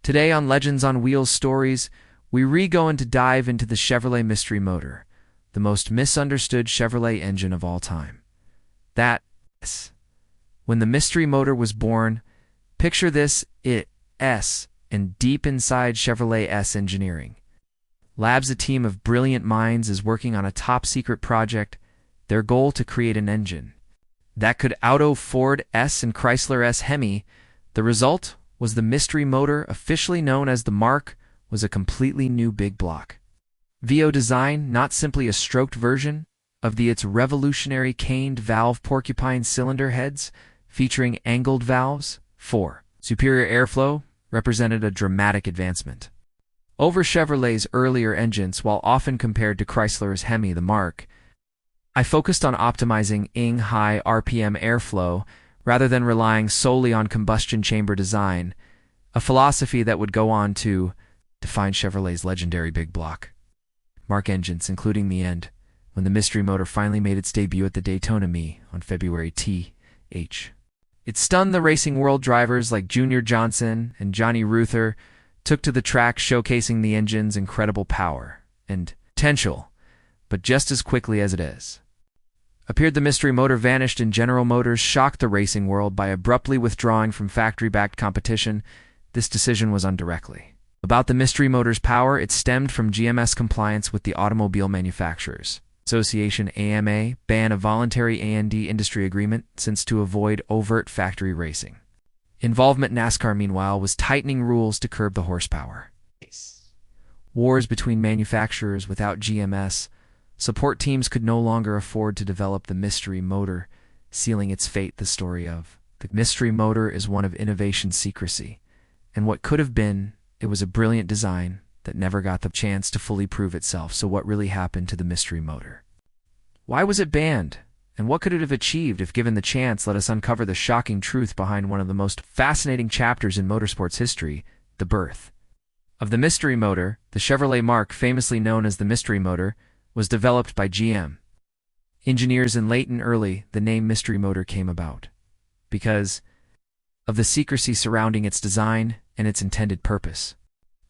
Today on Legends on Wheels Stories, we go into dive into the Chevrolet mystery motor, the most misunderstood Chevrolet engine of all time. When the mystery motor was born, picture this, and deep inside Chevrolet's engineering. Labs, a team of brilliant minds, is working on a top-secret project, their goal to create an engine that could out-o Ford and Chrysler Hemi. The result was the mystery motor, officially known as the Mark, was a completely new big block VO design, not simply a stroked version of its revolutionary caned valve porcupine cylinder heads featuring angled valves for superior airflow represented a dramatic advancement over Chevrolet's earlier engines. While often compared to Chrysler's Hemi, the Mark I focused on optimizing high RPM airflow rather than relying solely on combustion chamber design, a philosophy that would go on to define Chevrolet's legendary big block Mark engines, including the end when the mystery motor finally made its debut at the Daytona on February th. It stunned the racing world. Drivers like Junior Johnson and Johnny Ruther took to the track, showcasing the engine's incredible power and potential. But just as quickly as it appeared, the mystery motor vanished, and General Motors shocked the racing world by abruptly withdrawing from factory-backed competition. This decision was indirectly about the mystery motor's power. It stemmed from GM's compliance with the Automobile Manufacturers Association (AMA) ban, a voluntary A&D industry agreement since to avoid overt factory racing involvement. NASCAR, meanwhile, was tightening rules to curb the horsepower wars between manufacturers. Without GM's support, teams could no longer afford to develop the mystery motor, sealing its fate. The story of the mystery motor is one of innovation, secrecy, and what could have been. It was a brilliant design that never got the chance to fully prove itself. So what really happened to the mystery motor? Why was it banned? And what could it have achieved if given the chance? Let us uncover the shocking truth behind one of the most fascinating chapters in motorsports history, the birth of the mystery motor. The Chevrolet Mark, famously known as the mystery motor, was developed by GM engineers in late and early. The name mystery motor came about because of the secrecy surrounding its design and its intended purpose.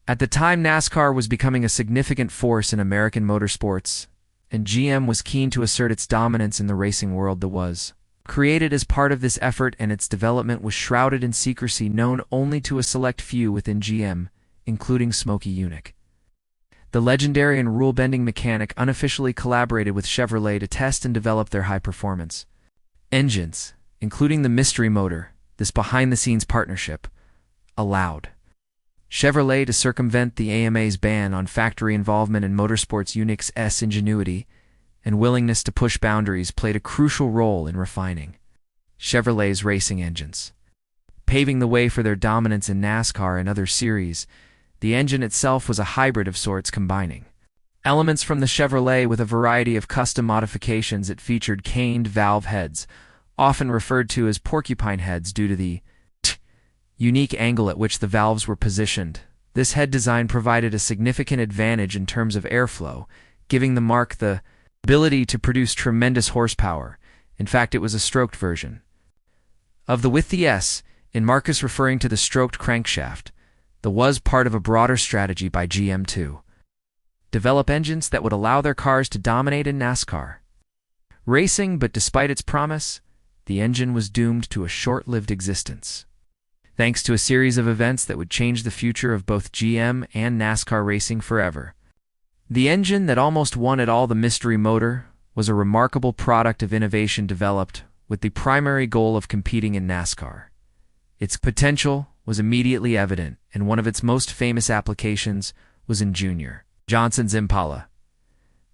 At the time, NASCAR was becoming a significant force in American motorsports, and GM was keen to assert its dominance in the racing world. That was created as part of this effort, and its development was shrouded in secrecy, known only to a select few within GM, including Smokey Yunick. The legendary and rule-bending mechanic unofficially collaborated with Chevrolet to test and develop their high-performance engines, including the mystery motor. This behind-the-scenes partnership allowed Chevrolet to circumvent the AMA's ban on factory involvement in motorsports. Yunick's ingenuity and willingness to push boundaries played a crucial role in refining Chevrolet's racing engines, paving the way for their dominance in NASCAR and other series. The engine itself was a hybrid of sorts, combining elements from the Chevrolet with a variety of custom modifications. It featured caned valve heads, often referred to as porcupine heads due to the unique angle at which the valves were positioned. This head design provided a significant advantage in terms of airflow, giving the Mark the ability to produce tremendous horsepower. In fact, it was a stroked version of the with the in Marcus, referring to the stroked crankshaft. The was part of a broader strategy by GM to develop engines that would allow their cars to dominate in NASCAR racing. But despite its promise, the engine was doomed to a short-lived existence, thanks to a series of events that would change the future of both GM and NASCAR racing forever. The engine that almost won it all, the mystery motor, was a remarkable product of innovation developed with the primary goal of competing in NASCAR. Its potential was immediately evident, and one of its most famous applications was in Junior Johnson's Impala.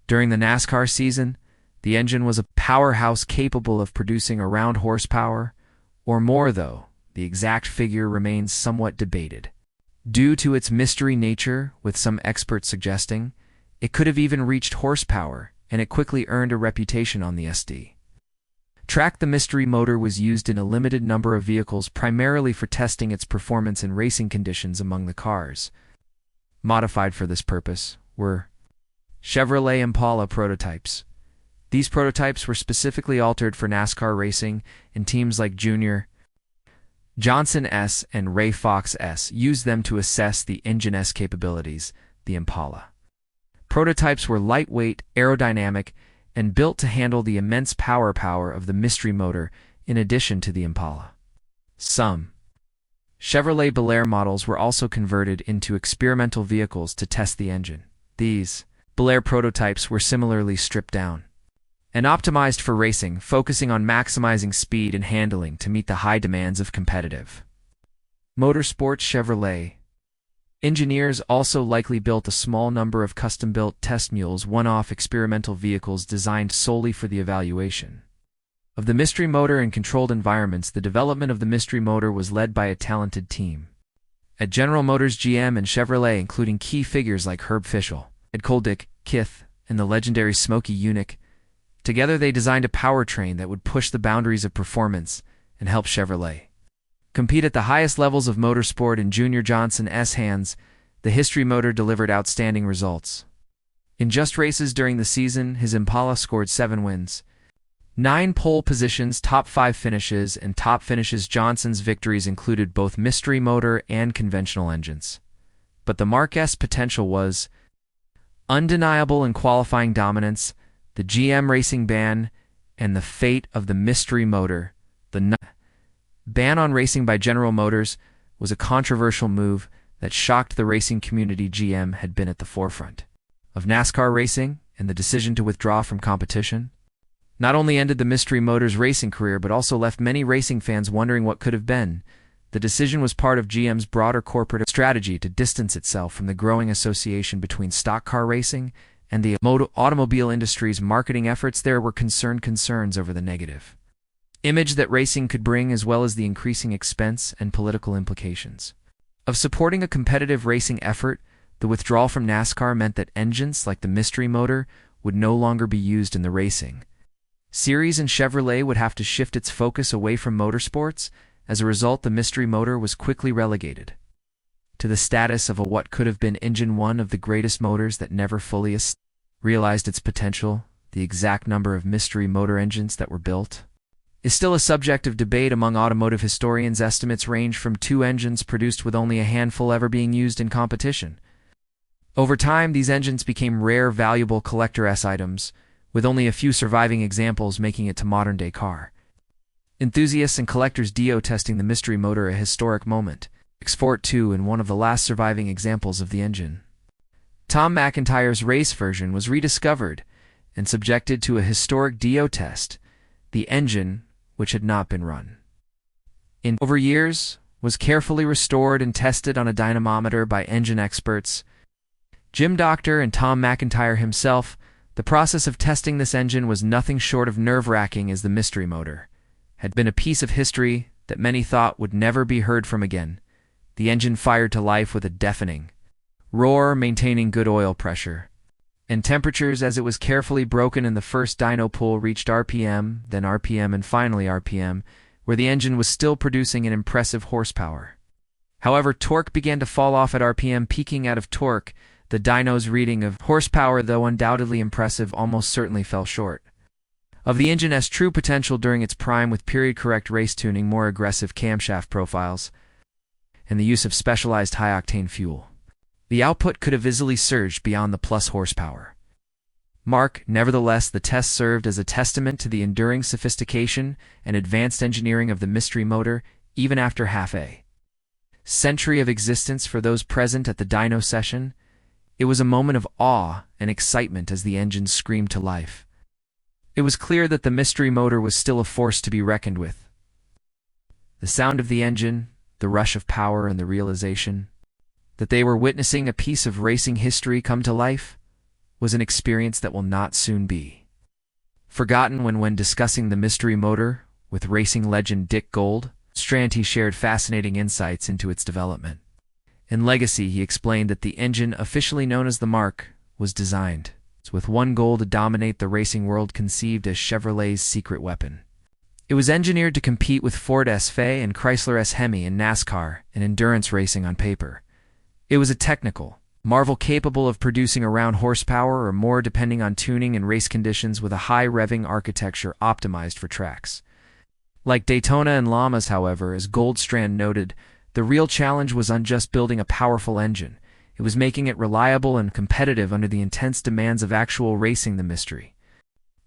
During the NASCAR season, the engine was a powerhouse capable of producing around horsepower or more, though the exact figure remains somewhat debated due to its mystery nature, with some experts suggesting it could have even reached horsepower, and it quickly earned a reputation on the SD track. The mystery motor was used in a limited number of vehicles, primarily for testing its performance in racing conditions. Among the cars modified for this purpose were Chevrolet Impala prototypes. These prototypes were specifically altered for NASCAR racing, and teams like Junior Johnson S and Ray Fox S used them to assess the engine S capabilities, the Impala. Prototypes were lightweight, aerodynamic, and built to handle the immense power of the mystery motor in addition to the Impala. Some Chevrolet Bel Air models were also converted into experimental vehicles to test the engine. These Bel Air prototypes were similarly stripped down and optimized for racing, focusing on maximizing speed and handling to meet the high demands of competitive motorsports. Chevrolet engineers also likely built a small number of custom-built test mules, one-off experimental vehicles designed solely for the evaluation of the mystery motor in controlled environments. The development of the mystery motor was led by a talented team at General Motors, GM, and Chevrolet, including key figures like Herb Fischel, Ed Koldick, Kith, and the legendary Smokey Yunick. Together they designed a powertrain that would push the boundaries of performance and help Chevrolet compete at the highest levels of motorsport. In Junior Johnson S. hands, the history motor delivered outstanding results. In just races during the season, his Impala scored 7 wins, 9 pole positions, top 5 finishes, and top finishes. Johnson's victories included both mystery motor and conventional engines. But the Mark S potential was undeniable in qualifying dominance, the GM racing ban, and the fate of the mystery motor. The ban on racing by General Motors was a controversial move that shocked the racing community. GM had been at the forefront of NASCAR racing, and the decision to withdraw from competition not only ended the mystery motor's racing career but also left many racing fans wondering what could have been. The decision was part of GM's broader corporate strategy to distance itself from the growing association between stock car racing and the automobile industry's marketing efforts. There were concerns over the negative image that racing could bring, as well as the increasing expense and political implications of supporting a competitive racing effort. The withdrawal from NASCAR meant that engines like the mystery motor would no longer be used in the racing series, and Chevrolet would have to shift its focus away from motorsports. As a result, the mystery motor was quickly relegated to the status of a what could have been engine, one of the greatest motors that never fully realized its potential. The exact number of mystery motor engines that were built is still a subject of debate among automotive historians. Estimates range from 2 engines produced, with only a handful ever being used in competition. Over time, these engines became rare, valuable collector-s items, with only a few surviving examples making it to modern-day car enthusiasts and collectors. Testing the mystery motor, a historic moment. Ford 2 and one of the last surviving examples of the engine. Tom McIntyre's race version was rediscovered and subjected to a historic DO test. The engine, which had not been run in over years, was carefully restored and tested on a dynamometer by engine experts Jim Doctor and Tom McIntyre himself. The process of testing this engine was nothing short of nerve-wracking, as the mystery motor had been a piece of history that many thought would never be heard from again. The engine fired to life with a deafening roar, maintaining good oil pressure and temperatures as it was carefully broken, and the first dyno pull reached RPM, then RPM, and finally RPM, where the engine was still producing an impressive horsepower. However, torque began to fall off at RPM, peaking out of torque. The dyno's reading of horsepower, though undoubtedly impressive, almost certainly fell short of the engine's true potential during its prime, with period-correct race tuning, more aggressive camshaft profiles, and the use of specialized high-octane fuel. The output could have easily surged beyond the plus horsepower mark. Nevertheless, the test served as a testament to the enduring sophistication and advanced engineering of the mystery motor, even after half a century of existence. For those present at the dyno session, it was a moment of awe and excitement as the engine screamed to life. It was clear that the mystery motor was still a force to be reckoned with. The sound of the engine, the rush of power, and the realization that they were witnessing a piece of racing history come to life was an experience that will not soon be forgotten. When discussing the mystery motor with racing legend Dick Gold, he shared fascinating insights into its development and legacy. He explained that the engine, officially known as the Mark, was designed with one goal: to dominate the racing world, conceived as Chevrolet's secret weapon. It was engineered to compete with Ford's and Chrysler's Hemi in NASCAR and endurance racing on paper. It was a technical marvel capable of producing around horsepower or more depending on tuning and race conditions, with a high revving architecture optimized for tracks Like Daytona and Llamas, however, as Goldstrand noted, the real challenge wasn't just building a powerful engine. It was making it reliable and competitive under the intense demands of actual racing. The mystery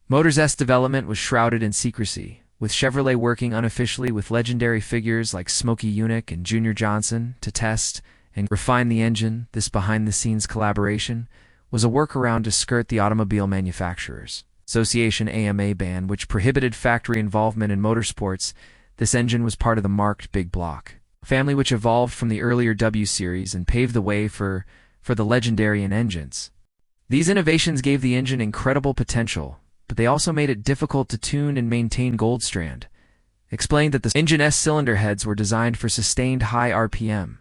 Motors' development was shrouded in secrecy, with Chevrolet working unofficially with legendary figures like Smokey Yunick and Junior Johnson to test and refine the engine. This behind-the-scenes collaboration was a workaround to skirt the Automobile Manufacturers Association AMA ban, which prohibited factory involvement in motorsports. This engine was part of the marked Big Block family, which evolved from the earlier W Series and paved the way for the legendary N engines. These innovations gave the engine incredible potential, but they also made it difficult to tune and maintain. Goldstrand explained that the engine's cylinder heads were designed for sustained high RPM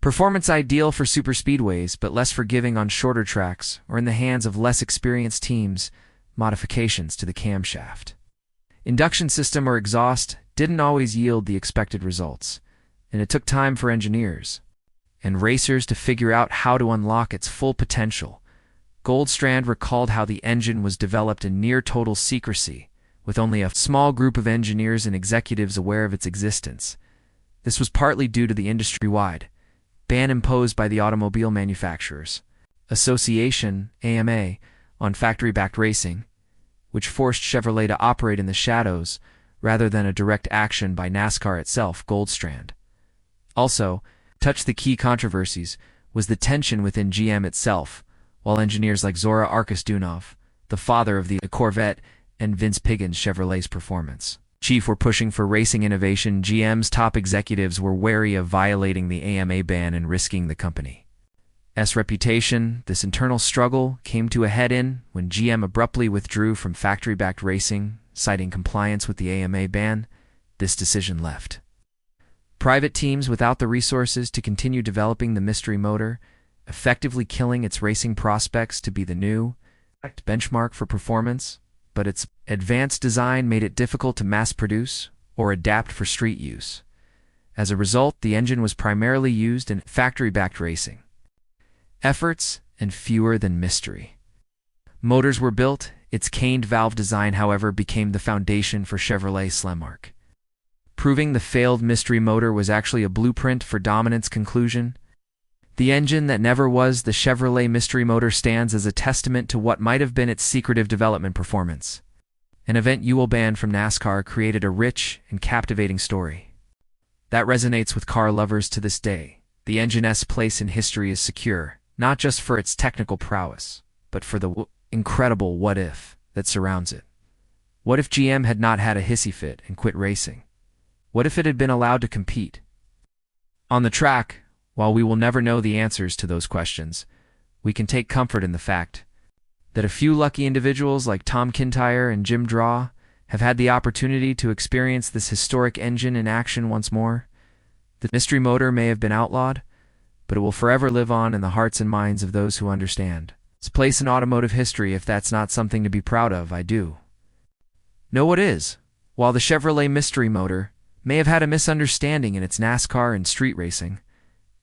performance, ideal for superspeedways but less forgiving on shorter tracks or in the hands of less experienced teams. Modifications to the camshaft, induction system, or exhaust didn't always yield the expected results, and it took time for engineers and racers to figure out how to unlock its full potential. Goldstrand recalled how the engine was developed in near total secrecy, with only a small group of engineers and executives aware of its existence. This was partly due to the industry-wide ban imposed by the Automobile Manufacturers Association (AMA) on factory-backed racing, which forced Chevrolet to operate in the shadows rather than a direct action by NASCAR itself. Goldstrand also touched the key controversies was the tension within GM itself, while engineers like Zora Arkus-Dunov, the father of the Corvette, and Vince Piggins, Chevrolet's performance chief, were pushing for racing innovation. GM's top executives were wary of violating the AMA ban and risking the company's reputation. This internal struggle came to a head when GM abruptly withdrew from factory-backed racing, citing compliance with the AMA ban. This decision left private teams without the resources to continue developing the mystery motor, effectively killing its racing prospects to be the new benchmark for performance. But its advanced design made it difficult to mass-produce or adapt for street use. As a result, the engine was primarily used in factory-backed racing efforts and fewer than mystery motors were built. Its caned valve design, however, became the foundation for Chevrolet Slemmark, proving the failed mystery motor was actually a blueprint for dominance. Conclusion: the engine that never was, the Chevrolet mystery motor, stands as a testament to what might have been its secretive development performance. An event you will ban from NASCAR created a rich and captivating story that resonates with car lovers to this day. The engine's place in history is secure, not just for its technical prowess, but for the incredible what-if that surrounds it. What if GM had not had a hissy fit and quit racing? What if it had been allowed to compete on the track? While we will never know the answers to those questions, we can take comfort in the fact that a few lucky individuals like Tom Kintyre and Jim Draw have had the opportunity to experience this historic engine in action once more. The mystery motor may have been outlawed, but it will forever live on in the hearts and minds of those who understand its place in automotive history. If that's not something to be proud of, I do know what is. While the Chevrolet mystery motor may have had a misunderstanding in its NASCAR and street racing,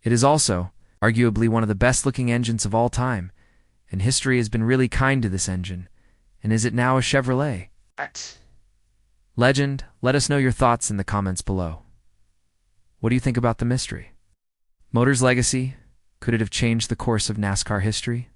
it is also arguably one of the best-looking engines of all time, and history has been really kind to this engine. And is it now a Chevrolet legend? Let us know your thoughts in the comments below. What do you think about the mystery motor's legacy? Could it have changed the course of NASCAR history?